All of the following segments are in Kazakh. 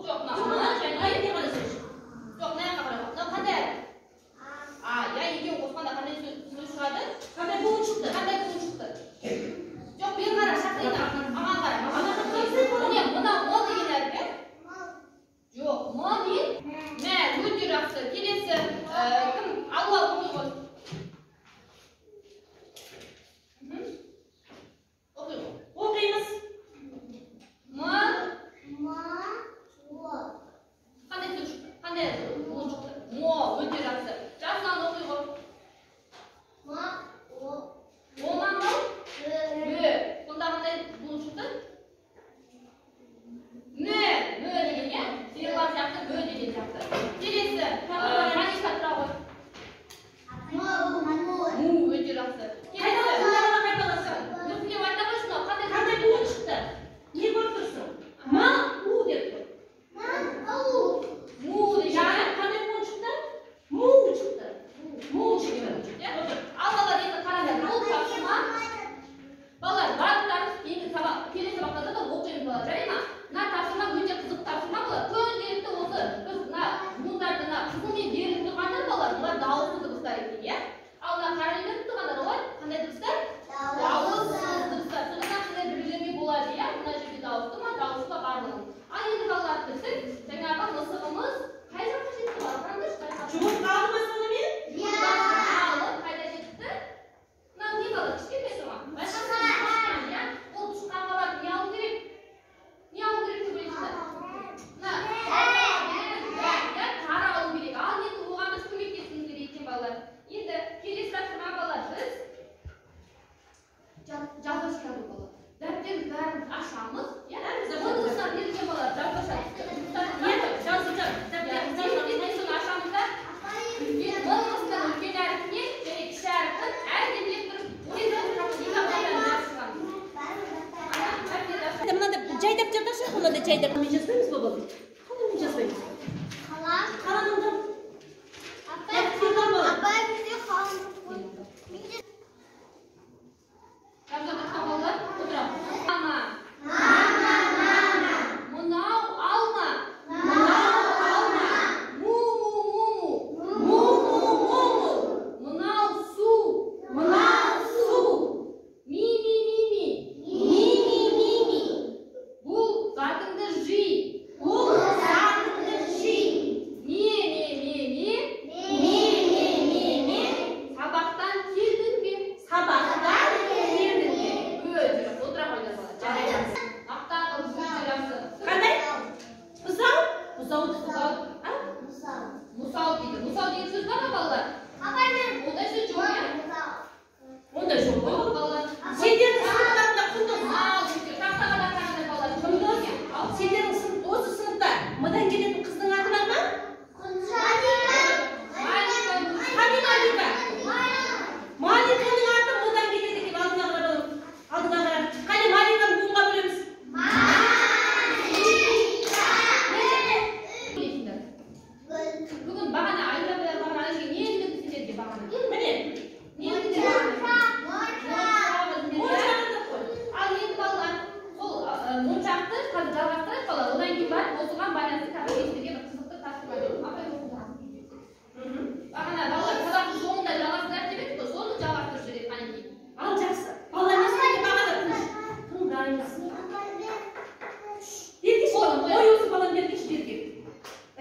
Жоқ, я екеуін қосқанда қандай сөз шығады? Қандай буын шықты? Жоқ, мен қара шақырайын, маған қара. Міне, мына мо деген әріпі? Жоқ, мо дейін. Мә, өте жақсы. Келесі кім? Алуа оқи ғой. Оқимыз. Қандай сөз шықты? Қандай буын шықты? Мо, өте жақсы. Жасынан оқи ғой. Моман ғой? Сонда қандай буын шықты? Мө деген не? Сиырлар сияқты, мө деген сияқты. Келесі, Маника тұра ғой. Му, өте жақсы. Келесі, нүктелеп айта қойсын, Қандай буын шықты? Не көріп тұрсың? Ма, у деп тұр. му деген. Қандай буын шықты? Му шықты. Му шықты. Ал балалар енді қараңдар, бұл тапсырма. Балалар, барлықтарыңыз келесі сабақтарда да оқимыз балалар, жарай ма? Мына тапсырма өте қызық тапсырма болады. Күнделікті осы біз мына буындарды қызылмен беріліп тұрғандар балалар, олар дауысты дыбыстар екен, иә? Ал мына қарайып тұрғандар олар қандай дыбыстар? Дауыссыз дыбыстар. Сондықтан сіздер білуге болады, иә? Мына жерде дауысты ма, дауысты ма барлығын. Ал енді балалар біздің жаңағы мысығымыз қай жаққа жетті балалар? Қараңдаршы, Жұмыс қалды ма сонымен? қайда жетті? Мынау не балалар? Кішкентай тұрған. Байқасаңыз, иә? Ол шыққан балалар не алу керек? Не алу керек деп ойлайсыздар? Мына қара алу керек. Ал енді оған біз көмектесуіміз керек екен балалар. Енді келесі тапсырма балалар, біз жазбаша жазу балалар. Дәптеріміз бәрін ашамыз, иә? Соны берілген балалар жазбаша. Үлкен әріпіне және кіші әріптің әрдемелеп тұрып, Мынандай жайдап жазбашы, мынандай жайдап. Қалай жазбаймыз ба балалар? Қалай жазбаймыз? Қаламында. Мынау алма. Мынау су. Ми. Бұл затыңды жи. Ме. Сабақтан келдің бе? Өте жақсы. Отыра қойыңдар балалар. Жарайды. Мақтанғыз, өте жақсы. Қандай? Бұзау? Мұсау дейді. Мұсау деген сөз бар ма балалар? Ондай сөз жоқ, иә? Ондай жоқ қой. Балалар. Сендердің сыныптарында құндыз. Тақтаға да қараңдар балалар. Ал сендердің осы сыныпта мыдан келетін қыздың аты бар ма? Маликаның аты мыдан келеді екен, алдына қарап. Қане Маликаны буынға бөлеміз. Бүгін бағана айырабайлар бағана не ілдіңіз сендерге бағана? Міне. Не ілдіңіз бағана? Ал енді балалар, сол моншақты қазір жалғастырайық балалар. Одан кейін барып осыған байланысты қазір сіздерге бір қызықты тапсырма беремін. Апай оқыңдар. Бағана балалар сабақтың соңында жалғастырайық деп едік қой, соны жалғастырып жіберейік қанекей. Ал жақсы. Балалар не істейді бағана тыңдаймыз. Бергеш балам, ой осы балам бергеш.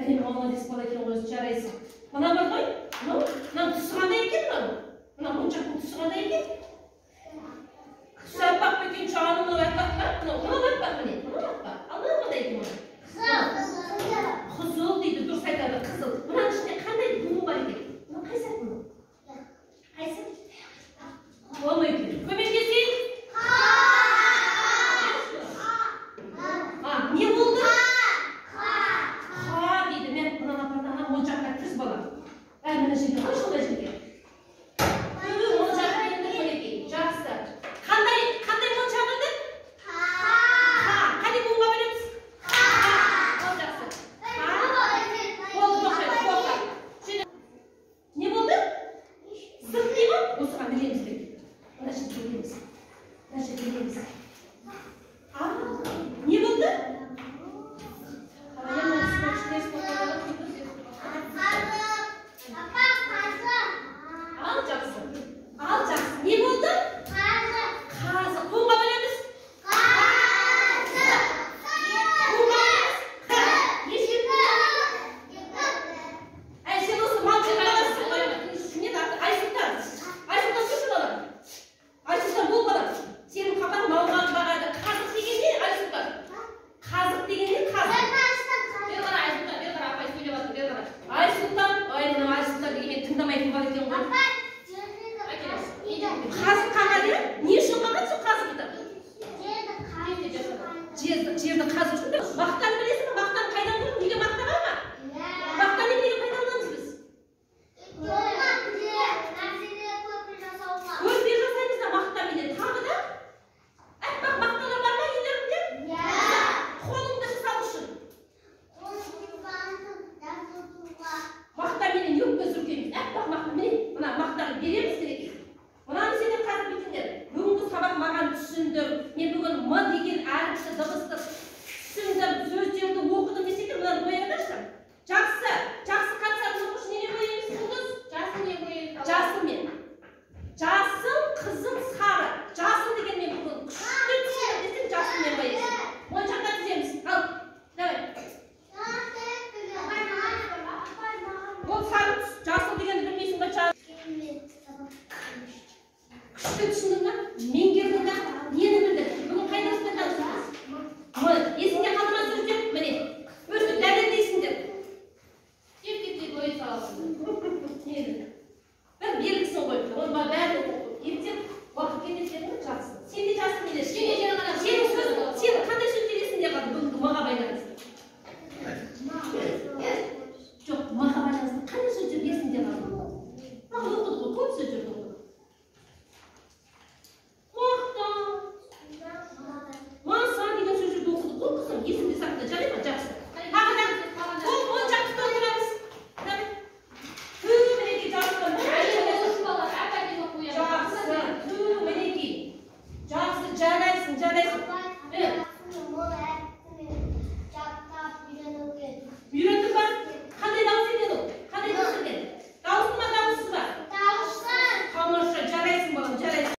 Молодец бала екен ғой, жарайсың. Мына бар ғой?